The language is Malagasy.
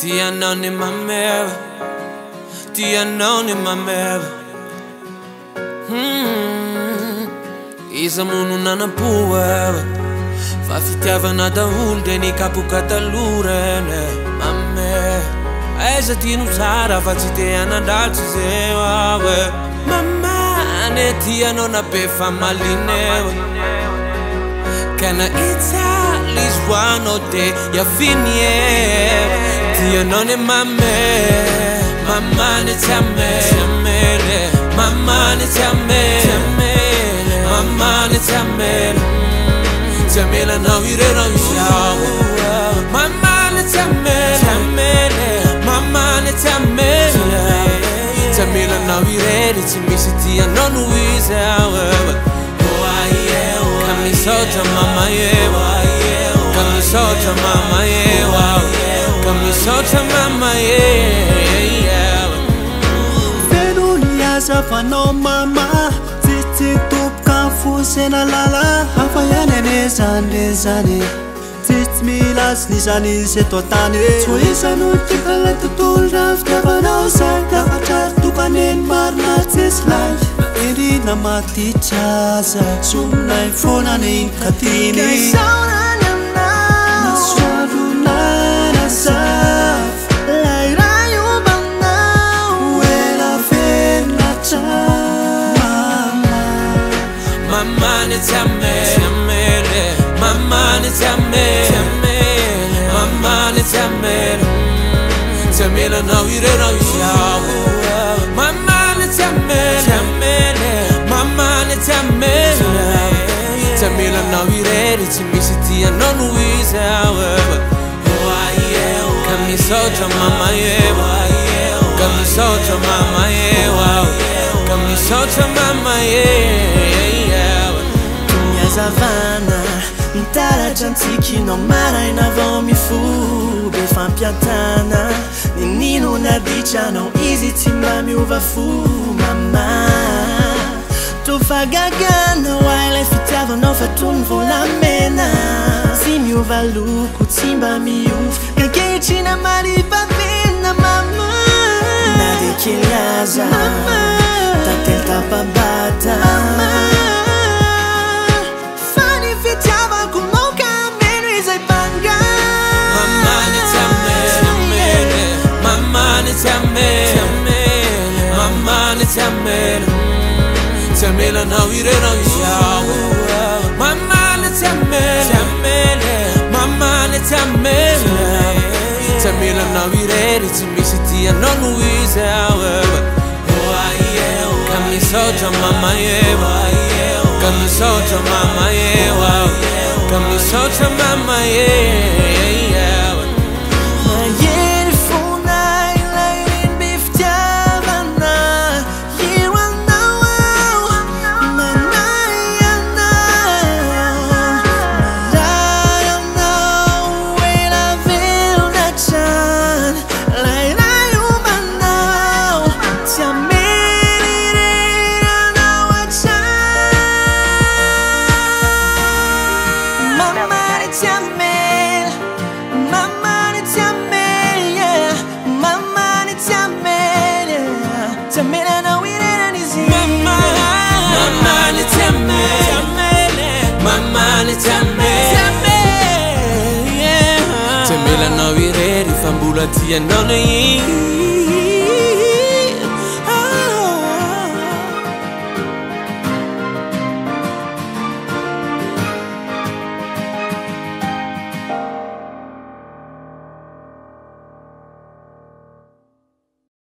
Ti anoni mameva, ti anoni mameva. Iza mono nanapoeva, fa fitiavana daholo de ny kapokata lorene. Mame, aiza ty no tsara fa tsy te hanandratsy zeo awe. Mamane ty anao na be famalineo, kana italy zoanao de yafinievo. Ti anao ne mame, mamane ty amele, mamane ty amele, mamane ty amele. Ty amela nao ireo isao, mamane ty amele, mamane ty amele. Ty amela nao ireo tsy misy ty anao no izy awe. Kamisotra mama yewa, kamisotra mama yewa, kamisotra mama yewa. Venuliasa fano mama, titi tupka fusena lala. Hafa yanene zane, titi milas nizani se totane. Soisa no tikala tutul rafta vanosa, kafachar tukanen marna tislai. Eri namati chaza, sumnai fona ne katini. Kasauna nyana, naswadu nana saf. Laira yubana, wela fena cha. Mama, mama ne tamele, mama ne tamele, mama ne tamele. Tamela na wire na wishawo, mama ne tamele, mama ne tamele. Tamela na wire ti misiti anonu wisawe. Kamisotra mama yewa, kamisotra mama yewa, kamisotra mama yewa. Minha savana, ntara chantiki no maraina vão me fude fampiatana. Menino na dicha não existe mami uva fu mama. Tu fagagana while fitava no fatun volamena. Si mi uva luku timba mi uf, kageti na mariba pena mama. Nade kilaza, tatel tapabata mama. Fani fitava como caminho e zai panga. Mama ne tamele, mama ne tamele, mama ne tamele. Tamela na wire na wishawo, mama ne tamele, mama ne tamele. Tamela na wire ti misiti anonu wisawe. Kamisotra mama yewa, kamisotra mama yewa, kamisotra mama yewa. Tamela na wire rifambula tia nona yi.